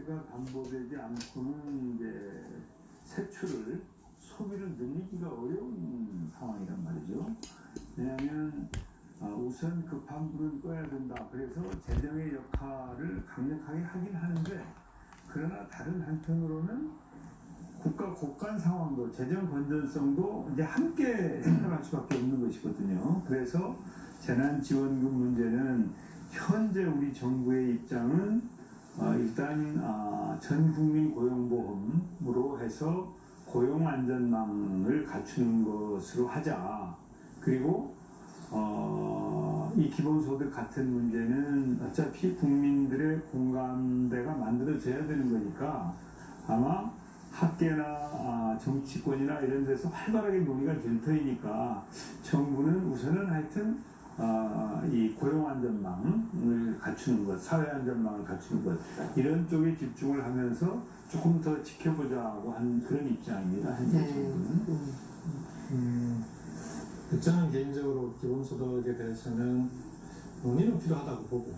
소비가 담보되지 않고는 이제 세출을 소비를 늘리기가 어려운 상황이란 말이죠. 왜냐하면 우선 급한 불은 꺼야 된다. 그래서 재정의 역할을 강력하게 하긴 하는데, 그러나 다른 한편으로는 국가 곳간 상황도 재정 건전성도 이제 함께 생각할 수밖에 없는 것이거든요. 그래서 재난지원금 문제는 현재 우리 정부의 입장은 일단 전 국민 고용보험으로 해서 고용안전망을 갖추는 것으로 하자. 그리고 이 기본소득 같은 문제는 어차피 국민들의 공감대가 만들어져야 되는 거니까 아마 학계나 정치권이나 이런 데서 활발하게 논의가 될 터이니까 정부는 우선은 하여튼 이 고용안전망을 갖추는 것, 사회안전망을 갖추는 것, 이런 쪽에 집중을 하면서 조금 더 지켜보자고 한 그런 입장입니다. 현재 정부는. 저는 개인적으로 기본소득에 대해서는 논의는 필요하다고 보고,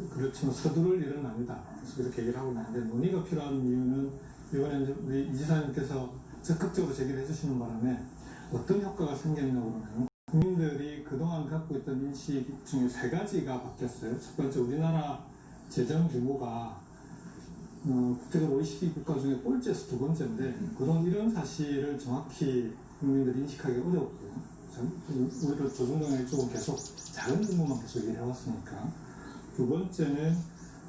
그렇지만 서두를 일은 아니다. 그래서 그렇게 얘기를 하고 있는데, 논의가 필요한 이유는 이번에 이제 우리 이 지사님께서 적극적으로 제기를 해주시는 바람에 어떤 효과가 생겼냐고 그러면, 국민들이 그동안 갖고 있던 인식 중에 세 가지가 바뀌었어요. 첫 번째, 우리나라 재정 규모가 국제적으로 OECD 국가 중에 꼴찌에서 두 번째인데, 그동안 이런 사실을 정확히 국민들이 인식하기 어려웠고요. 오히려 조중동의 쪽은 계속 작은 규모만 계속 얘기를 해왔으니까. 두 번째는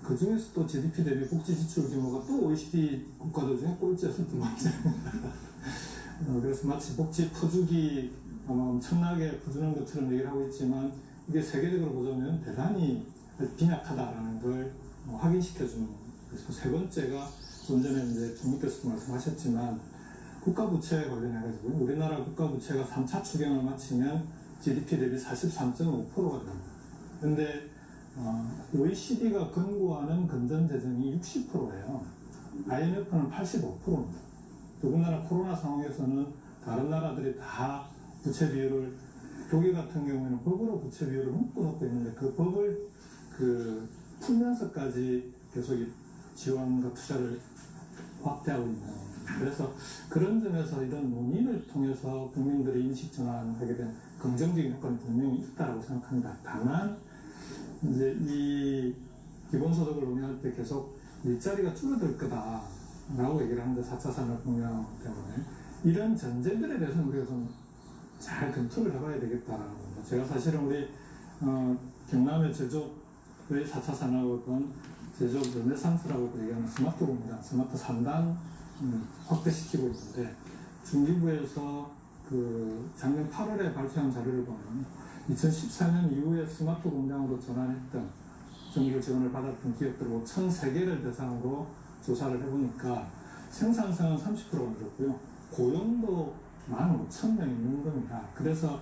그 중에서 또 GDP 대비 복지 지출 규모가 또 OECD 국가들 중에 꼴찌에서 두 번째입니다. 그래서 마치 복지 퍼주기 엄청나게 퍼주는 것처럼 얘기를 하고 있지만, 이게 세계적으로 보자면 대단히 빈약하다라는 걸 확인시켜주는 거예요. 그래서 세 번째가 좀 전에 이제 총리께서도 말씀하셨지만, 국가부채에 관련해가지고 우리나라 국가부채가 3차 추경을 마치면 GDP 대비 43.5%가 됩니다. 그런데 OECD가 권고하는 건전재정이 60%예요. IMF는 85%입니다. 더군다나 코로나 상황에서는 다른 나라들이 다 부채 비율을, 독일 같은 경우에는 법으로 부채 비율을 묶어놓고 있는데 그 법을 풀면서까지 계속 지원과 투자를 확대하고 있는. 그래서 그런 점에서 이런 논의를 통해서 국민들의 인식 전환하게 된 긍정적인 효과는 분명히 있다고 생각합니다. 다만 이제 이 기본소득을 논의할 때 계속 일자리가 줄어들 거다라고 얘기를 하는데, 4차 산업혁명 때문에 이런 전제들에 대해서는 우리가 좀 잘 검토를 해봐야 되겠다라는 겁니다. 제가 사실은 우리 경남의 제조의 4차 산업은 제조업 르네상스라고 얘기하는 스마트 공장, 스마트 3단 확대시키고 있는데, 중기부에서 작년 8월에 발표한 자료를 보면 2014년 이후에 스마트 공장으로 전환했던 정부 지원을 받았던 기업들 5,003개를 대상으로 조사를 해보니까 생산성은 30%가 늘었고요. 고용도 15,000명이 있는 겁니다. 그래서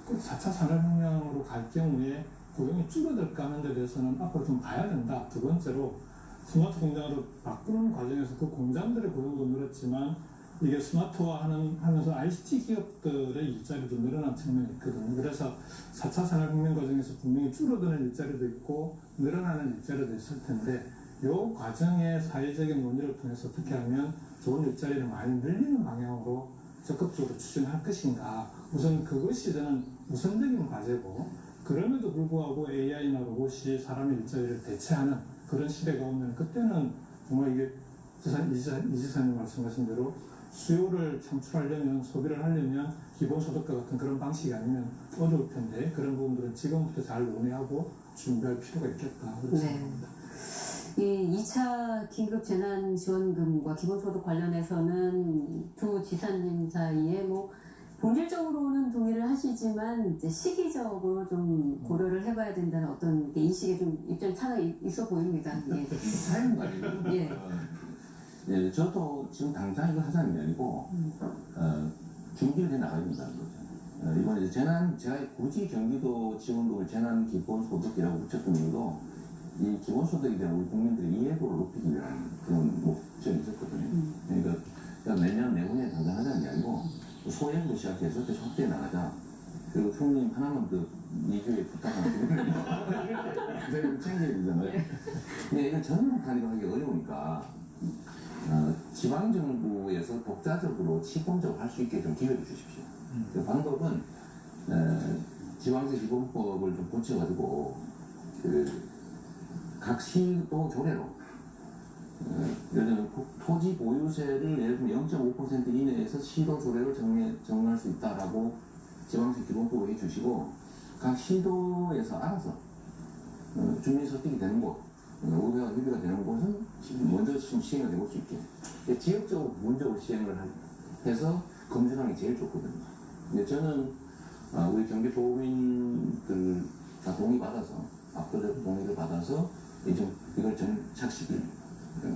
4차 산업혁명으로 갈 경우에 고용이 줄어들까 하는 데 대해서는 앞으로 좀 봐야 된다. 두 번째로, 스마트 공장으로 바꾸는 과정에서 그 공장들의 고용도 늘었지만 이게 스마트화하면서 ICT 기업들의 일자리도 늘어난 측면이 있거든요. 그래서 4차 산업혁명 과정에서 분명히 줄어드는 일자리도 있고 늘어나는 일자리도 있을 텐데, 이 과정의 사회적인 논의를 통해서 어떻게 하면 좋은 일자리를 많이 늘리는 방향으로 적극적으로 추진할 것인가. 우선 그것이 저는 우선적인 과제고, 그럼에도 불구하고 AI나 로봇이 사람의 일자리를 대체하는 그런 시대가 오면, 그때는 정말 이게 이 지사님 말씀하신 대로 수요를 창출하려면, 소비를 하려면 기본소득과 같은 그런 방식이 아니면 어려울 텐데, 그런 부분들은 지금부터 잘 논의하고 준비할 필요가 있겠다. 그렇게 생각합니다. 이 2차 긴급재난지원금과 기본소득 관련해서는 두 지사님 사이에 본질적으로는 동의를 하시지만 이제 시기적으로 좀 고려를 해봐야 된다는 어떤 인식에 좀 입장 차가 있어 보입니다. 예. 예. 예, 저도 지금 당장 이걸 하자는 게 아니고 준비를 해 나가야 된다는 거죠. 이번에 이제 제가 굳이 경기도 지원금을 재난기본소득이라고 붙였던 이유도 이 기본소득에 대한 우리 국민들의 이해도를 높이기 위한 그런 목적이 있었거든요. 그러니까 내년 내후에 당장 하자는 게 아니고 소액으로 시작해서 계속 확대해 나가자. 그리고 총님 하나만 더 이교에 부탁하면 저희를 챙겨야 되잖아요. 근데 이건 전문 단위로 하기 어려우니까 지방정부에서 독자적으로 시범적으로 할 수 있게 좀 기회를 주십시오. 그 방법은 지방세 기본법을 좀 고쳐가지고 각 시도 조례로 예를 들면 토지 보유세를 예를 들면 0.5% 이내에서 시도 조례로 정할 수 있다라고 지방세 기본법을 해주시고 각 시도에서 알아서 주민설득이 되는 곳, 의회와 협의가 되는 곳은 먼저 시행을 해볼 수 있게 지역적으로 부분적으로 시행을 해서 검증하는 게 제일 좋거든요. 근데 저는 우리 경기도민들 다 동의받아서 압도적 동의를 받아서 이걸 정착시킬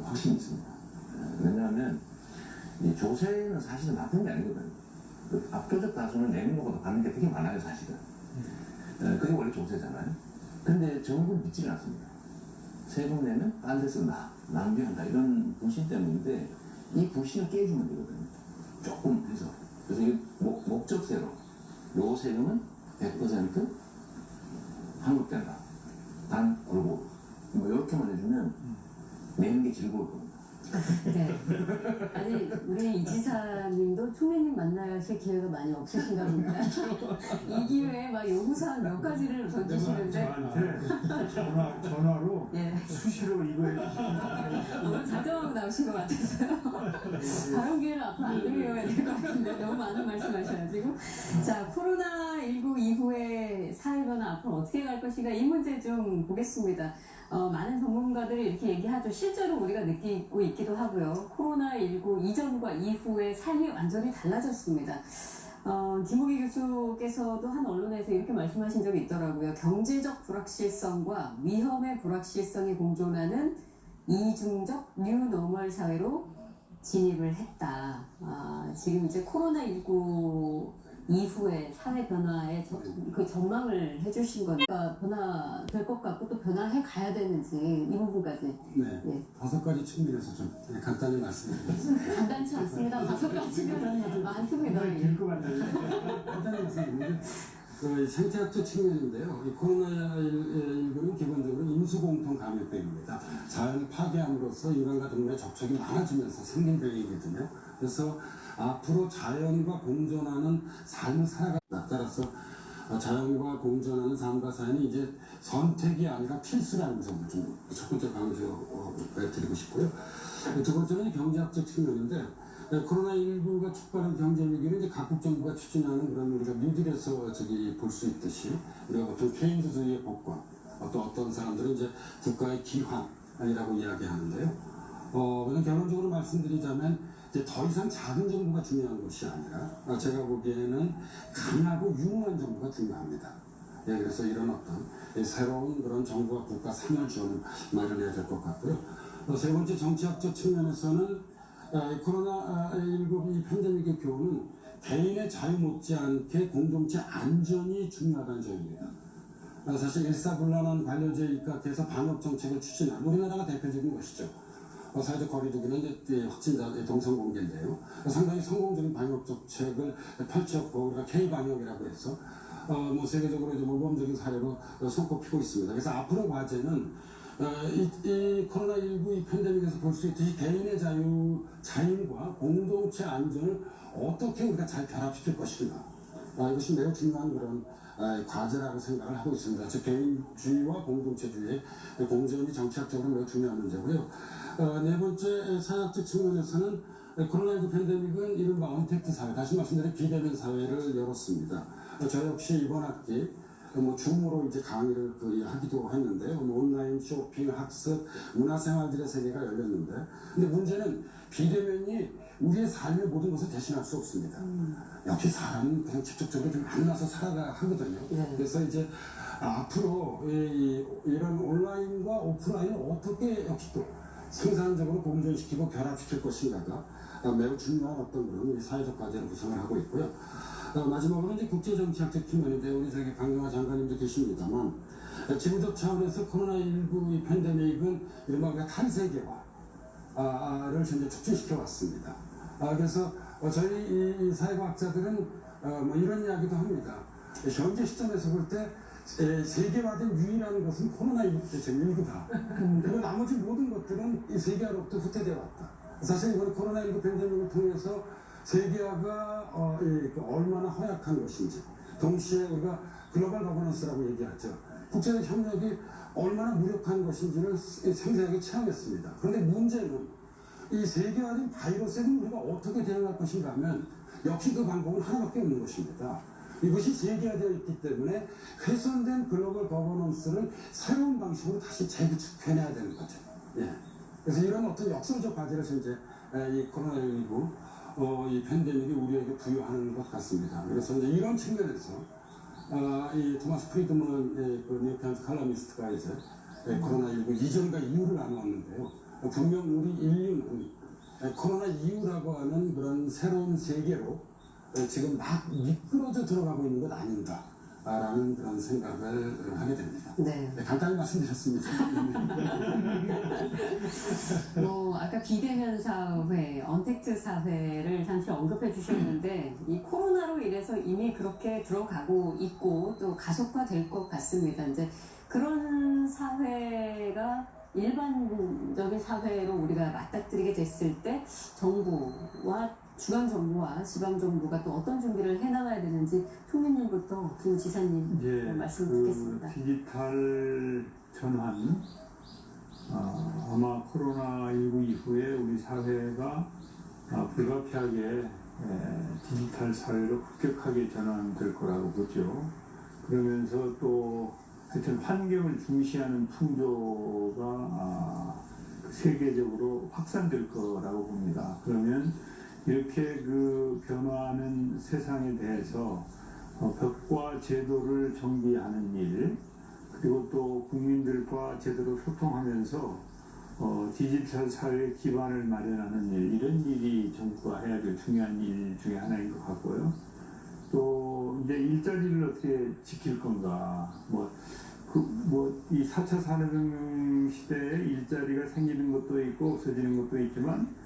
확신이 있습니다. 왜냐하면 이 조세는 사실은 나쁜 게 아니거든요. 그 압도적 다수는 내는 것보다 받는 게 되게 많아요, 사실은. 그게 원래 조세잖아요. 근데 정부는 믿지 않습니다. 세금 내면 딴 데서 낭비한다 이런 불신 때문인데 이 불신을 깨주면 되거든요. 조금 해서. 그래서 이 목적세로 요 세금은 100% 환급된다. 단 골고루. 뭐 이렇게만 해주면 내는 게 즐거울 겁니다. 네. 아니 우리 이 지사님도 총리님 만나실 기회가 많이 없으신가 봅니다. 이 기회에 막 요구사항 몇 가지를 던지시는데 전화로 예. 수시로 이거에 오늘 작정하고 나오신 것 같았어요. 다른 기회를 앞으로 안 드려야 될 것 같은데 너무 많은 말씀하셔가지고 자 코로나19 이후에 사회 변화 앞으로 어떻게 갈 것인가 이 문제 좀 보겠습니다. 많은 전문가들이 이렇게 얘기하죠. 실제로 우리가 느끼고 있기도 하고요. 코로나19 이전과 이후의 삶이 완전히 달라졌습니다. 김우기 교수께서도 한 언론에서 이렇게 말씀하신 적이 있더라고요. 경제적 불확실성과 위험의 불확실성이 공존하는 이중적 뉴노멀 사회로 진입을 했다. 지금 이제 코로나19 이후에 사회 변화의 그 전망을 해주신 거니까 변화될 것 같고 또 변화해 가야 되는지 이 부분까지. 네. 예. 5가지 측면에서 좀 간단히 말씀드리겠습니다. 간단치 않습니다. 5가지면 많습니다. 예. 될것 같아요. 간단히 말씀드리면 그 생태학적 측면인데요. 이 코로나19는 기본적으로 인수공통 감염병입니다. 자연을 파괴함으로써 인간과 동물의 접촉이 많아지면서 생긴 병이거든요. 그래서 앞으로 자연과 공존하는 삶을 살아간다. 따라서 자연과 공존하는 삶과 사연이 이제 선택이 아니라 필수라는 점을 좀 첫 번째 강조해 드리고 싶고요. 두 번째는 경제학적 측면인데 코로나19가 촉발한 경제 위기는 이제 각국 정부가 추진하는 그런 우리가 뉴딜에서 볼 수 있듯이 우리가 보통 케인즈주의의 복권, 어떤 사람들은 이제 국가의 기환이라고 이야기하는데요. 그냥 결론적으로 말씀드리자면 이제 더 이상 작은 정부가 중요한 것이 아니라 제가 보기에는 강하고 유능한 정부가 중요합니다. 예, 그래서 이런 어떤 새로운 그런 정부와 국가 상열 지원을 마련해야 될 것 같고요. 세 번째 정치학적 측면에서는 코로나19 이 팬데믹의 교훈은 개인의 자유 못지않게 공동체 안전이 중요하다는 점입니다. 사실 일사불란한 관료제에 입각해서 방역 정책을 추진한 우리나라가 대표적인 것이죠. 사회적 거리두기는 이제 확진자 동선 공개인데요. 상당히 성공적인 방역 정책을 펼쳤고 우리가 K-방역이라고 해서 뭐 세계적으로 이제 모범적인 사례로 손꼽히고 있습니다. 그래서 앞으로 과제는 이 코로나19 이 팬데믹에서 볼 수 있듯이 개인의 자율과 공동체 안전을 어떻게 우리가 잘 결합시킬 것인가. 이것이 매우 중요한 그런 과제라고 생각을 하고 있습니다. 즉 개인주의와 공동체주의의 공존이 정치학적으로 매우 중요한 문제고요. 네 번째 사회학적 측면에서는 코로나19 팬데믹은 이른바 언택트 사회, 다시 말씀드린 비대면 사회를 열었습니다. 저 역시 이번 학기 줌으로 이제 강의를 하기도 했는데요. 온라인 쇼핑, 학습, 문화생활들의 세계가 열렸는데, 근데 문제는 비대면이 우리의 삶의 모든 것을 대신할 수 없습니다. 역시 사람은 그냥 직접적으로 좀 만나서 살아가야 하거든요. 네. 그래서 이제 앞으로 이런 온라인과 오프라인을 어떻게 역시 또 생산적으로 공존시키고 결합시킬 것인가가 매우 중요한 어떤 그런 우리 사회적 과제를 구성을 하고 있고요. 마지막으로 이제 국제정치학적 측면인데 우리 저기 강경화 장관님도 계십니다만 지구적 차원에서 코로나19 이 팬데믹은 이른바 탈세계화를 현재 촉진시켜 왔습니다. 그래서 저희 이 사회과학자들은 뭐 이런 이야기도 합니다. 현재 시점에서 볼 때 세계화된 유일한 것은 코로나19 대책입니다. 그리고 나머지 모든 것들은 이 세계화로부터 후퇴되어 왔다. 사실 이번 코로나19 팬데믹을 통해서 세계화가 얼마나 허약한 것인지, 동시에 우리가 글로벌 거버넌스라고 얘기하죠. 국제적 협력이 얼마나 무력한 것인지를 생생하게 체험했습니다. 그런데 문제는 이 세계화된 바이러스에는 우리가 어떻게 대응할 것인가 하면 역시 그 방법은 하나밖에 없는 것입니다. 이것이 세계화되어 있기 때문에 훼손된 글로벌 거버넌스를 새로운 방식으로 다시 재구축해내야 되는 거죠. 예. 그래서 이런 어떤 역설적 과제를 현재 이 코로나19 이 팬데믹이 우리에게 부여하는 것 같습니다. 그래서 이제 이런 측면에서 이 토마스 프리드먼 그 뉴욕타임스 칼럼니스트가 이제 코로나19 이전과 이후를 나누었는데요. 분명 우리 인류는 코로나 이후라고 하는 그런 새로운 세계로 지금 막 미끄러져 들어가고 있는 것 아닌가라는 그런 생각을 하게 됩니다. 네. 간단히 말씀드렸습니다. 뭐 아까 비대면 사회, 언택트 사회를 잠시 언급해 주셨는데 이 코로나로 인해서 이미 그렇게 들어가고 있고 또 가속화될 것 같습니다. 이제 그런 사회가 일반적인 사회로 우리가 맞닥뜨리게 됐을 때 정부와 중앙정부와 지방정부가 또 어떤 준비를 해나가야 되는지 총리님부터 두 지사님 말씀 듣겠습니다. 디지털 전환, 아마 코로나19 이후에 우리 사회가 불가피하게 디지털 사회로 급격하게 전환될 거라고 보죠. 그러면서 또 하여튼 환경을 중시하는 풍조가 세계적으로 확산될 거라고 봅니다. 그러면 이렇게 그 변화하는 세상에 대해서 법과 제도를 정비하는 일, 그리고 또 국민들과 제대로 소통하면서 디지털 사회의 기반을 마련하는 일, 이런 일이 정부가 해야 될 중요한 일 중에 하나인 것 같고요. 또 이제 일자리를 어떻게 지킬 건가, 이 4차 산업혁명 시대에 일자리가 생기는 것도 있고 없어지는 것도 있지만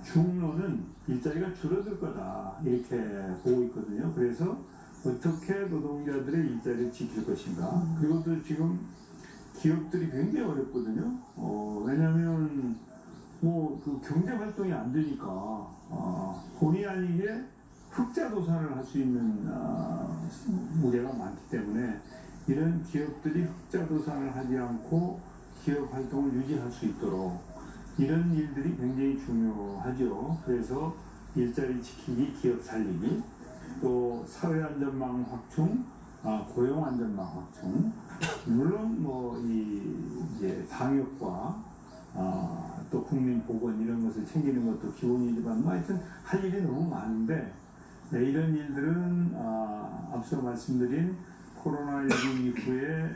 중로는 일자리가 줄어들 거다 이렇게 보고 있거든요. 그래서 어떻게 노동자들의 일자리를 지킬 것인가. 그리고 또 지금 기업들이 굉장히 어렵거든요. 왜냐하면 그 경제 활동이 안 되니까 본의 아니게 흑자 도산을 할 수 있는 무게가 많기 때문에 이런 기업들이 흑자 도산을 하지 않고 기업 활동을 유지할 수 있도록 이런 일들이 굉장히 중요하죠. 그래서 일자리 지키기, 기업 살리기, 또 사회안전망 확충, 고용안전망 확충, 물론 이제 방역과 또 국민 보건 이런 것을 챙기는 것도 기본이지만 하여튼 할 일이 너무 많은데 이런 일들은 앞서 말씀드린 코로나19 이후에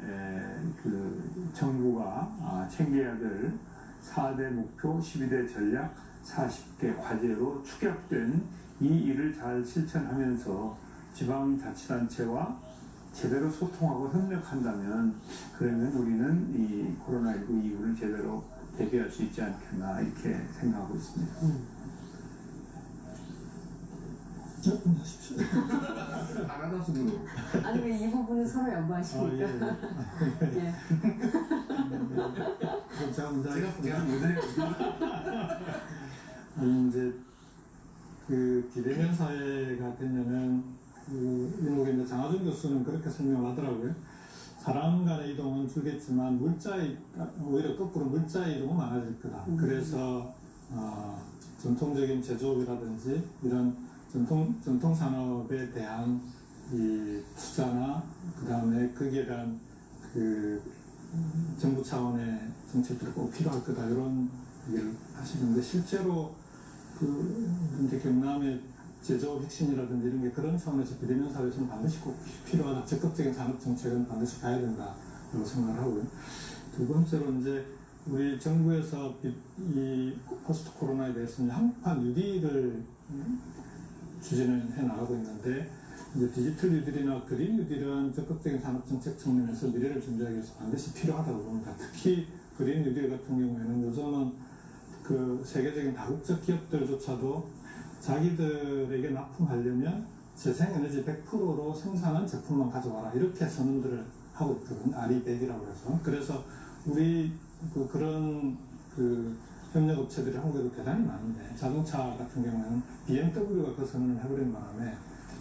그 정부가 챙겨야 될 4대 목표, 12대 전략, 40개 과제로 축약된 이 일을 잘 실천하면서 지방자치단체와 제대로 소통하고 협력한다면 그러면 우리는 이 코로나19 이후를 제대로 대비할 수 있지 않겠나 이렇게 생각하고 있습니다. 하십시오. 알아서 아니 왜 이 부분은 서로 연구하십니까? 예. 제가 먼저 제가 모델 이제 그 비대면 사회가 되면은 미국의 이제 장하준 교수는 그렇게 설명하더라고요. 사람 간의 이동은 줄겠지만 오히려 거꾸로 물자 이동은 많아질 거다. 그래서 전통적인 제조업이라든지 이런 전통 산업에 대한 이 투자나 그 다음에 거기에 대한 그 정부 차원의 정책들이 꼭 필요할 거다 이런 얘기를 하시는데 실제로 이제 경남의 제조업 혁신이라든지 이런 게 그런 차원에서 비대면 사회에서는 반드시 꼭 필요하다. 적극적인 산업 정책은 반드시 가야 된다라고 생각을 하고요. 두 번째로 이제 우리 정부에서 이 포스트 코로나에 대해서 한국판 뉴딜을 추진을 해 나가고 있는데 이제 디지털 뉴딜이나 그린 뉴딜은 적극적인 산업 정책 측면에서 미래를 준비하기 위해서 반드시 필요하다고 봅니다. 특히 그린 뉴딜 같은 경우에는 요즘은 그 세계적인 다국적 기업들조차도 자기들에게 납품하려면 재생에너지 100%로 생산한 제품만 가져와라 이렇게 선언들을 하고 있거든요. RE100이라고 해서. 그래서 우리 그런 협력업체들이 한국에도 대단히 많은데 자동차 같은 경우는 BMW가 그 선언을 해버린 바람에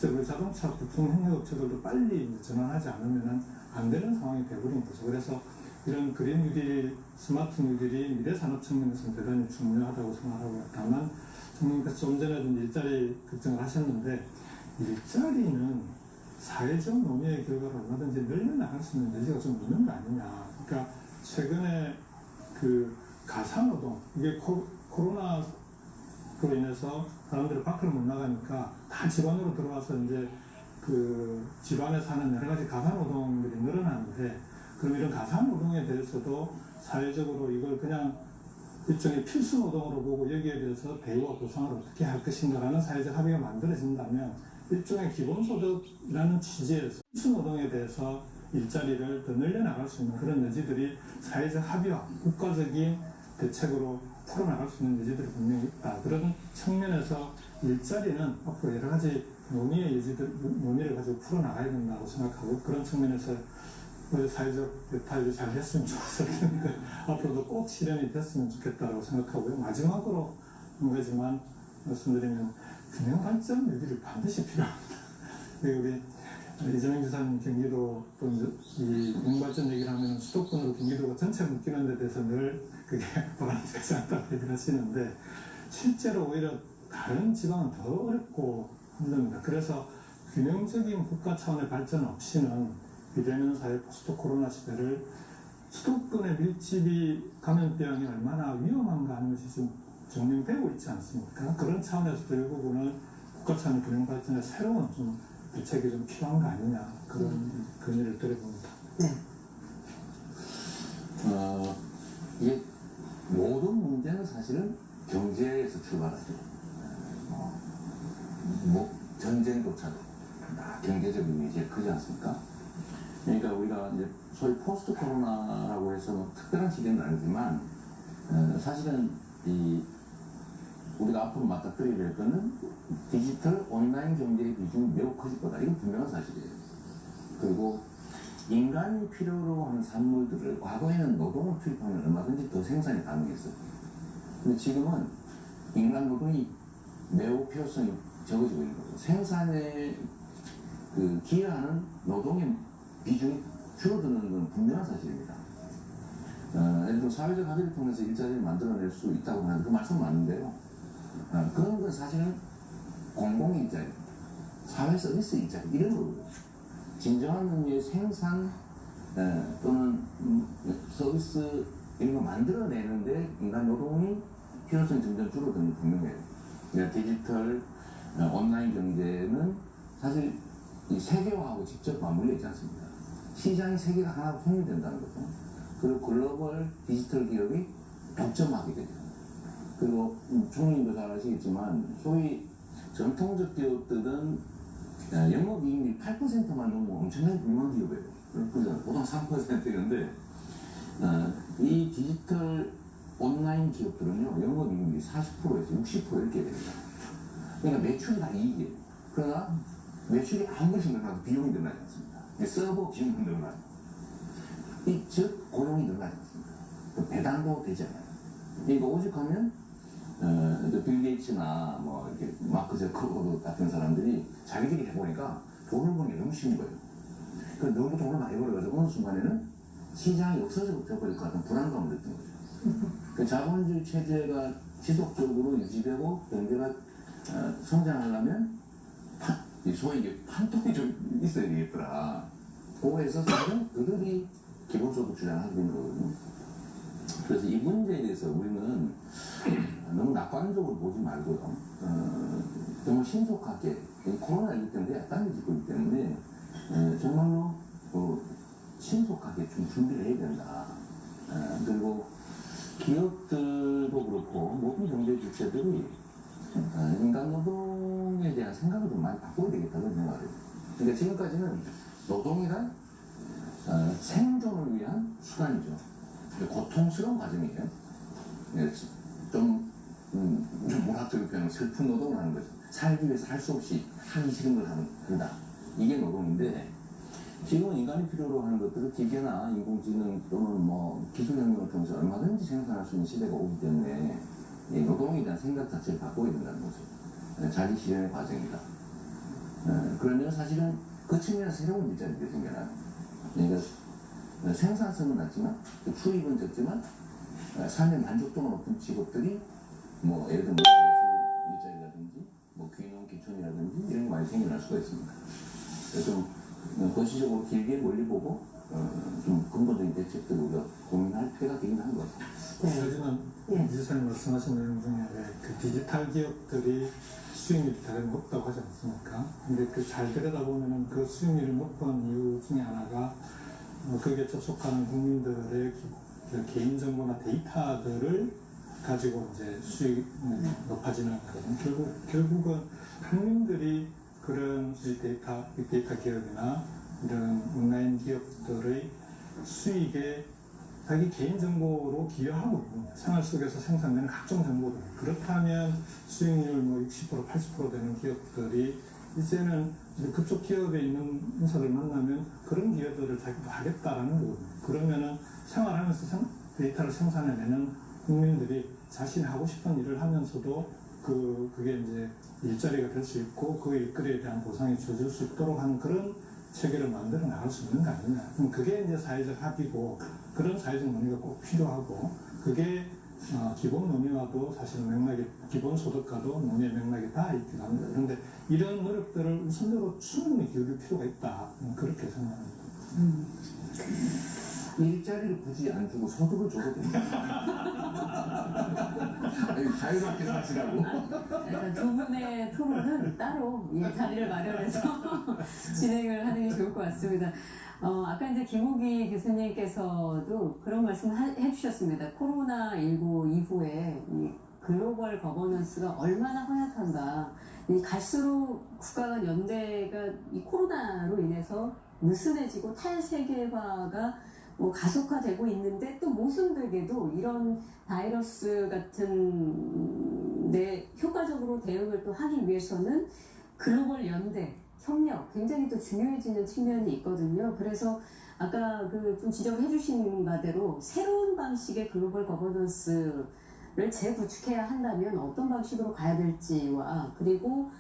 우리 자동차 부품 협력업체들도 빨리 전환하지 않으면 안 되는 상황이 되어버린 거죠. 그래서 이런 그린 뉴딜, 스마트 뉴딜이 미래 산업 측면에서는 대단히 중요하다고 생각하고요. 다만 정님께서 좀 전에도 일자리 걱정을 하셨는데 일자리는 사회적 논의의 결과로 얼마든지 늘려나갈 수 있는 여지가 좀 있는 거 아니냐. 그러니까 최근에 가사노동, 이게 코로나로 인해서 사람들이 밖을 못 나가니까 다 집안으로 들어와서 이제 집안에 사는 여러 가지 가사노동들이 늘어나는데 그럼 이런 가사노동에 대해서도 사회적으로 이걸 그냥 일종의 필수 노동으로 보고 여기에 대해서 대우와 보상을 어떻게 할 것인가라는 사회적 합의가 만들어진다면 일종의 기본소득이라는 취지에서 필수 노동에 대해서 일자리를 더 늘려나갈 수 있는 그런 여지들이 사회적 합의와 국가적인 대책으로 풀어나갈 수 있는 여지들이 분명히 있다. 그런 측면에서 일자리는 앞으로 여러 가지 논의를 가지고 풀어나가야 된다고 생각하고 그런 측면에서 사회적 대타협이 잘 됐으면 좋았을 텐데 앞으로도 꼭 실현이 됐으면 좋겠다고 생각하고요. 마지막으로 한 가지만 말씀드리면 균형 발전 여기를 반드시 필요합니다. 우리 이재명 지사님 경기도 또 이 균형 발전 얘기를 하면 수도권으로 경기도가 전체 묶이는 데 대해서 늘 그게 바람직하지 않다고 얘기를 하시는데 실제로 오히려 다른 지방은 더 어렵고 힘듭니다. 그래서 균형적인 국가 차원의 발전 없이는 비대면 사회 포스트 코로나 시대를 수도권의 밀집이 감염병이 얼마나 위험한가 하는 것이 지금 증명되고 있지 않습니까? 그런 차원에서 결국은 국가 차원의 균형 발전에 새로운 좀 대책이 좀 필요한 거 아니냐 그런 건의를 드려봅니다. 네. 이게 모든 문제는 사실은 경제에서 출발하죠. 전쟁조차도 다 경제적 의미 제일 크지 않습니까? 그러니까 우리가 이제 소위 포스트 코로나라고 해서 뭐 특별한 시대는 아니지만 사실은 우리가 앞으로 맞닥뜨려야 될 거는 디지털 온라인 경제의 비중이 매우 커질 거다. 이건 분명한 사실이에요. 그리고 인간이 필요로 하는 산물들을 과거에는 노동을 투입하면 얼마든지 더 생산이 가능했어요. 근데 지금은 인간 노동이 매우 필요성이 적어지고 있는 거죠. 생산에 기여하는 노동의 비중이 줄어드는 건 분명한 사실입니다. 예를 들어 사회적 합의를 통해서 일자리를 만들어낼 수 있다고 하는 그 말씀 맞는데요. 그런 건 사실은 공공 일자리, 사회 서비스 일자리 이런 거거든요. 진정한 의미의 생산 또는 서비스 이런 거 만들어내는데 인간 노동이 필요성이 점점 줄어드는 게 분명해요. 그러니까 디지털 온라인 경제는 사실 이 세계화하고 직접 맞물려 있지 않습니까? 시장이 세계가 하나로 통일된다는 거죠. 그리고 글로벌 디지털 기업이 독점하게 되죠. 그리고 총리님도 잘 아시겠지만 소위 전통적 기업들은 영업이익률이 8%만 넘으면 엄청나게 훌륭한 기업이에요. 보통 3%였는데 이 디지털 온라인 기업들은요 영업이익률이 40%에서 60% 이렇게 됩니다. 그러니까 매출이 다 이익이에요. 그러나 매출이 아무리 늘어나도 비용이 늘어나지 않습니다. 서버 비용이 늘어나죠. 즉 고용이 늘어나지 않습니다. 배당도 되지 않아요. 그러니까 오죽하면 빌 게이츠나 뭐 이렇게 마크 저커버그 같은 사람들이 자기들이 해보니까 돈을 버는 게 너무 쉬운 거예요. 그래서 너무 돈을 많이 벌어가지고 어느 순간에는 시장이 없어져 버릴 것 같은 불안감을 느낀 거죠. 그 자본주의 체제가 지속적으로 유지되고 경제가 성장하려면 소위 이게 판돈이 좀 있어야 되겠더라. 그거에서 사실은 그들이 기본소득 주장하게 되는 거거든요. 그래서 이 문제에 대해서 우리는 너무 낙관적으로 보지 말고요. 정말 신속하게 코로나19 때문에 약간이 짓고 있기 때문에 정말로 신속하게 좀 준비를 해야 된다. 그리고 기업들도 그렇고 모든 경제 주체들이 인간 노동에 대한 생각을 좀 많이 바꿔야 되겠다는 생각을 해요. 그러니까 지금까지는 노동이란 생존을 위한 수단이죠. 고통스러운 과정이에요. 좀 좀 문학적인 표현은 슬픈 노동을 하는 거죠. 살기 위해서 할 수 없이 하기 싫은 걸 한다. 이게 노동인데 지금은 인간이 필요로 하는 것들을 기계나 인공지능 또는 뭐 기술혁명을 통해서 얼마든지 생산할 수 있는 시대가 오기 때문에 이 노동에 대한 생각 자체를 바꿔야 된다는 거죠. 자기 실현의 과정이다. 그러면 사실은 그 측면에서 새로운 일자리들이 생겨나요. 그러니까 생산성은 낮지만 수입은 적지만 삶의 만족도가 높은 직업들이 뭐 예를 들면 예술 일자리라든지 뭐 귀농 기촌이라든지 이런 게 많이 생겨날 수가 있습니다. 그래서 좀 거시적으로 길게 멀리 보고 좀 근본적인 대책들을 우리가 고민할 필요가 굉장히 한 것 같아요. 요즘은 이지사님 말씀하신 내용 중에 그 디지털 기업들이 수익률이 대단히 높다고 하지 않습니까? 근데 그 잘 들여다보면 그 수익률이 높은 이유 중에 하나가 그게 접속하는 국민들의 개인정보나 데이터들을 가지고 이제 수익이 높아지는 거거든요. 결국은 국민들이 그런 빅데이터 기업이나 이런 온라인 기업들의 수익에 자기 개인정보로 기여하고 있는 거예요. 생활 속에서 생산되는 각종 정보들. 그렇다면 수익률 60% 80% 되는 기업들이 이제는 그쪽 기업에 있는 인사를 만나면 그런 기업들을 자기도 하겠다라는 거거든요. 그러면은 생활하면서 데이터를 생산해내는 국민들이 자신이 하고 싶은 일을 하면서도 그게 이제 일자리가 될 수 있고 그 일거리에 대한 보상이 주어질 수 있도록 하는 그런 체계를 만들어 나갈 수 있는 거 아니냐. 그럼 그게 이제 사회적 합의고 그런 사회적 논의가 꼭 필요하고 그게 기본 논의와도 사실 맥락이 기본 소득과도 논의의 맥락이 다 있긴 합니다. 그런데 이런 노력들을 우선적으로 충분히 기울일 필요가 있다. 그렇게 생각합니다. 일자리를 굳이 안 주고 소득을 줘도 됩니다. 아니, 자유롭게 사시라고. 그래서 두 분의 토론은 따로 자리를 마련해서 진행을 하는 게 좋을 것 같습니다. 아까 이제 김우기 교수님께서도 그런 말씀 해주셨습니다. 코로나19 이후에 이 글로벌 거버넌스가 얼마나 허약한가. 갈수록 국가 간 연대가 이 코로나로 인해서 느슨해지고 탈세계화가 가속화되고 있는데 또 모순되게도 이런 바이러스 같은 데 효과적으로 대응을 또 하기 위해서는 글로벌 연대, 협력 굉장히 또 중요해지는 측면이 있거든요. 그래서 아까 좀 지적해 주신 바대로 새로운 방식의 글로벌 거버넌스를 재구축해야 한다면 어떤 방식으로 가야 될지와 그리고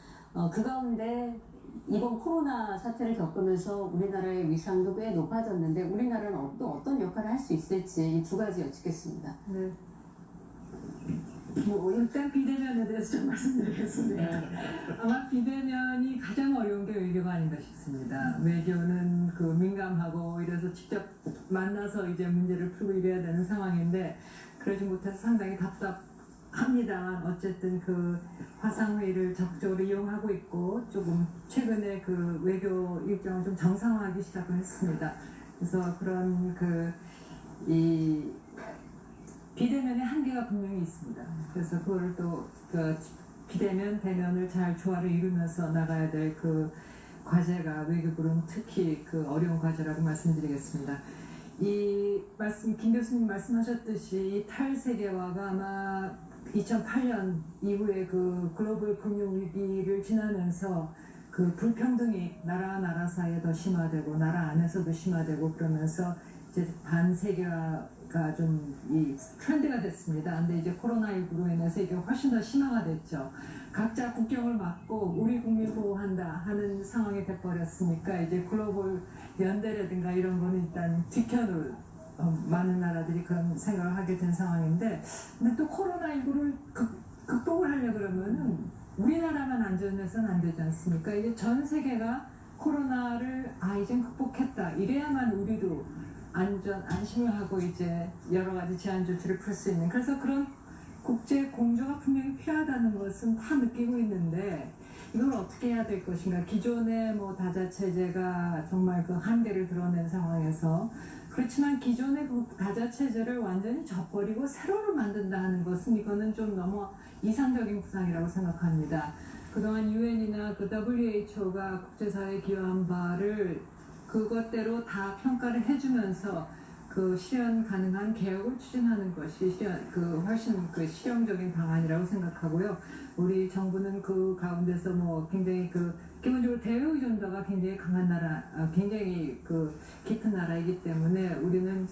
그 가운데 이번 코로나 사태를 겪으면서 우리나라의 위상도 꽤 높아졌는데 우리나라는 또 어떤 역할을 할 수 있을지 이 두 가지 여쭙겠습니다. 네. 일단 비대면에 대해서 좀 말씀드리겠습니다. 아마 비대면이 가장 어려운 게 외교가 아닌가 싶습니다. 외교는 민감하고 이래서 직접 만나서 이제 문제를 풀고 이래야 되는 상황인데 그러지 못해서 상당히 답답합니다만 어쨌든 화상회의를 적극적으로 이용하고 있고 조금 최근에 외교 일정을 좀 정상화하기 시작을 했습니다. 그래서 그런 이 비대면의 한계가 분명히 있습니다. 그래서 그거를 또 비대면, 대면을 잘 조화를 이루면서 나가야 될 과제가 외교부는 특히 어려운 과제라고 말씀드리겠습니다. 김 교수님 말씀하셨듯이 탈세계화가 아마 2008년 이후에 글로벌 금융위기를 지나면서 불평등이 나라 사이에 더 심화되고 나라 안에서도 심화되고 그러면서 이제 반세계화가 좀 이 트렌드가 됐습니다. 근데 이제 코로나19로 인해서 이게 훨씬 더 심화가 됐죠. 각자 국경을 막고 우리 국민 보호한다 하는 상황이 돼버렸으니까 이제 글로벌 연대라든가 이런 거는 일단 뒤편으로 많은 나라들이 그런 생각을 하게 된 상황인데 근데 또 코로나19를 극복을 하려고 그러면은 우리나라만 안전해서는 안 되지 않습니까? 이제 전 세계가 코로나를 이젠 극복했다 이래야만 우리도 안심을 하고 이제 여러 가지 제한 조치를 풀 수 있는 그래서 그런 국제 공조가 분명히 필요하다는 것은 다 느끼고 있는데 이걸 어떻게 해야 될 것인가 기존의 다자체제가 정말 한계를 드러낸 상황에서 그렇지만 기존의 다자체제를 완전히 져버리고 새로를 만든다 하는 것은 이거는 좀 너무 이상적인 구상이라고 생각합니다. 그동안 UN이나 WHO가 국제사회에 기여한 바를 그것대로 다 평가를 해주면서 그 실현 가능한 개혁을 추진하는 것이 훨씬 그 실용적인 방안이라고 생각하고요. 우리 정부는 그 가운데서 뭐 굉장히 그 기본적으로 대외 의존도가 굉장히 강한 나라, 굉장히 그 깊은 나라이기 때문에 우리는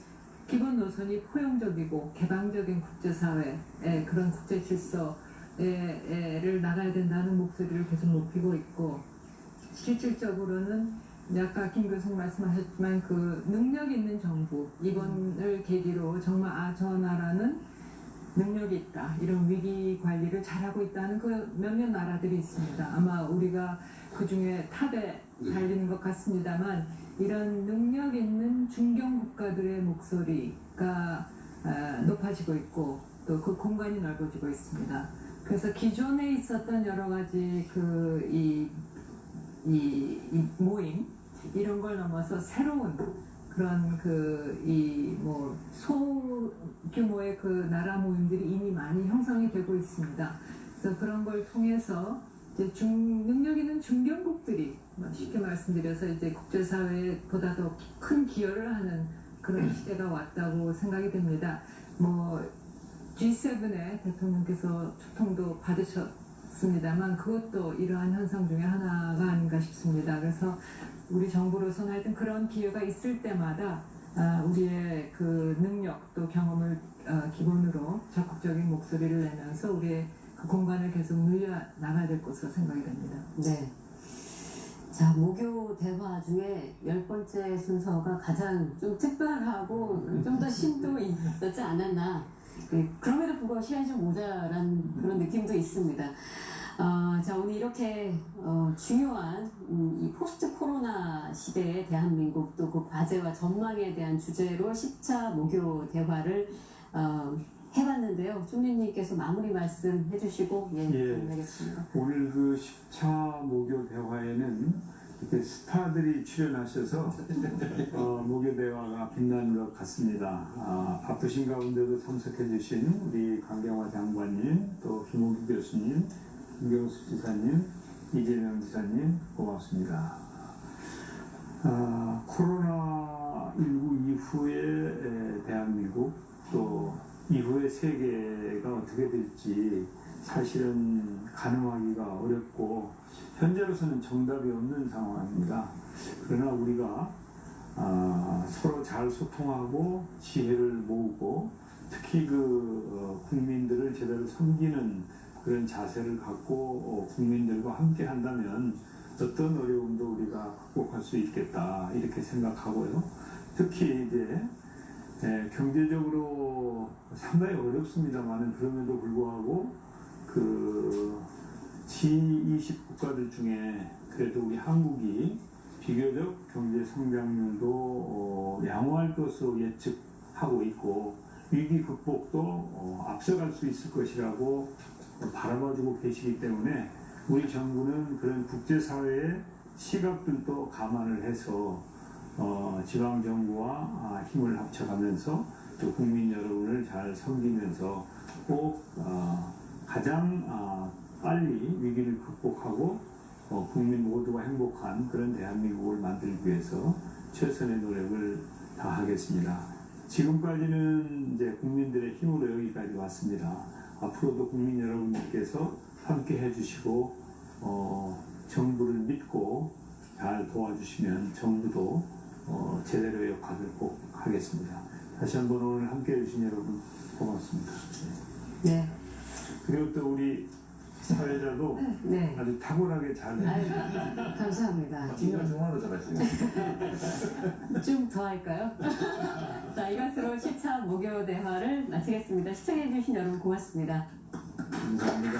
기본 노선이 포용적이고 개방적인 국제사회의 그런 국제 질서를 나가야 된다는 목소리를 계속 높이고 있고, 실질적으로는 아까 김 교수님 말씀하셨지만 그 능력 있는 정부, 이번을 계기로 정말 저 나라는 능력이 있다, 이런 위기 관리를 잘하고 있다는 그 몇몇 나라들이 있습니다. 아마 우리가 그 중에 탑에 달리는 것 같습니다만, 이런 능력 있는 중견 국가들의 목소리가 높아지고 있고 또 그 공간이 넓어지고 있습니다. 그래서 기존에 있었던 여러 가지 이 모임, 이런 걸 넘어서 새로운 그런 소규모의 그 나라 모임들이 이미 많이 형성이 되고 있습니다. 그래서 그런 걸 통해서 이제 능력 있는 중견국들이 쉽게 말씀드려서 이제 국제사회에 보다 더 큰 기여를 하는 그런 시대가 왔다고 생각이 됩니다. 뭐 G7의 대통령께서 초청도 받으셨습니다만 그것도 이러한 현상 중에 하나가 아닌가 싶습니다. 그래서 우리 정부로서는 하여튼 그런 기회가 있을 때마다 우리의 그 능력 또 경험을 기본으로 적극적인 목소리를 내면서 우리의 그 공간을 계속 늘려 나가야 될 것으로 생각이 됩니다. 네. 자, 모교 대화 중에 10번째 순서가 가장 좀 특별하고 좀 더 심도 있었지 않았나. 그럼에도 불구하고 시간이 좀 모자란 그런 느낌도 있습니다. 자, 오늘 이렇게 중요한 이 포스트 코로나 시대의 대한민국 또 그 과제와 전망에 대한 주제로 10차 모교 대화를 해봤는데요. 총리님께서 마무리 말씀 해주시고 진행하겠습니다. 오늘 그 10차 모교 대화에는 이렇게 스타들이 출연하셔서 모교 대화가 빛나는 것 같습니다. 바쁘신 가운데도 참석해 주신 우리 강경화 장관님, 또 김호기 교수님, 김경수 지사님, 이재명 지사님 고맙습니다. 코로나19 이후의 대한민국 또 이후의 세계가 어떻게 될지 사실은 가늠하기가 어렵고 현재로서는 정답이 없는 상황입니다. 그러나 우리가 서로 잘 소통하고 지혜를 모으고 특히 국민들을 제대로 섬기는 그런 자세를 갖고 국민들과 함께 한다면 어떤 어려움도 우리가 극복할 수 있겠다 이렇게 생각하고요. 특히 이제 경제적으로 상당히 어렵습니다만 그럼에도 불구하고 그 G20 국가들 중에 그래도 우리 한국이 비교적 경제 성장률도 양호할 것으로 예측하고 있고 위기 극복도 앞서갈 수 있을 것이라고 바라봐주고 계시기 때문에 우리 정부는 그런 국제사회의 시각들도 감안을 해서 지방정부와 힘을 합쳐가면서 또 국민 여러분을 잘 섬기면서 꼭 가장 빨리 위기를 극복하고 국민 모두가 행복한 그런 대한민국을 만들기 위해서 최선의 노력을 다하겠습니다. 지금까지는 이제 국민들의 힘으로 여기까지 왔습니다. 앞으로도 국민 여러분들께서 함께 해주시고 정부를 믿고 잘 도와주시면 정부도 제대로의 역할을 꼭 하겠습니다. 다시 한번 오늘 함께 해주신 여러분 고맙습니다. 네. 그리고 또 우리 사회자도 네. 아주 탁월하게 잘 감사합니다. 진짜 정말로 잘하시네요. 좀 더 할까요? 자, 이것으로 10차 모교 대화를 마치겠습니다. 시청해주신 여러분 고맙습니다. 감사합니다.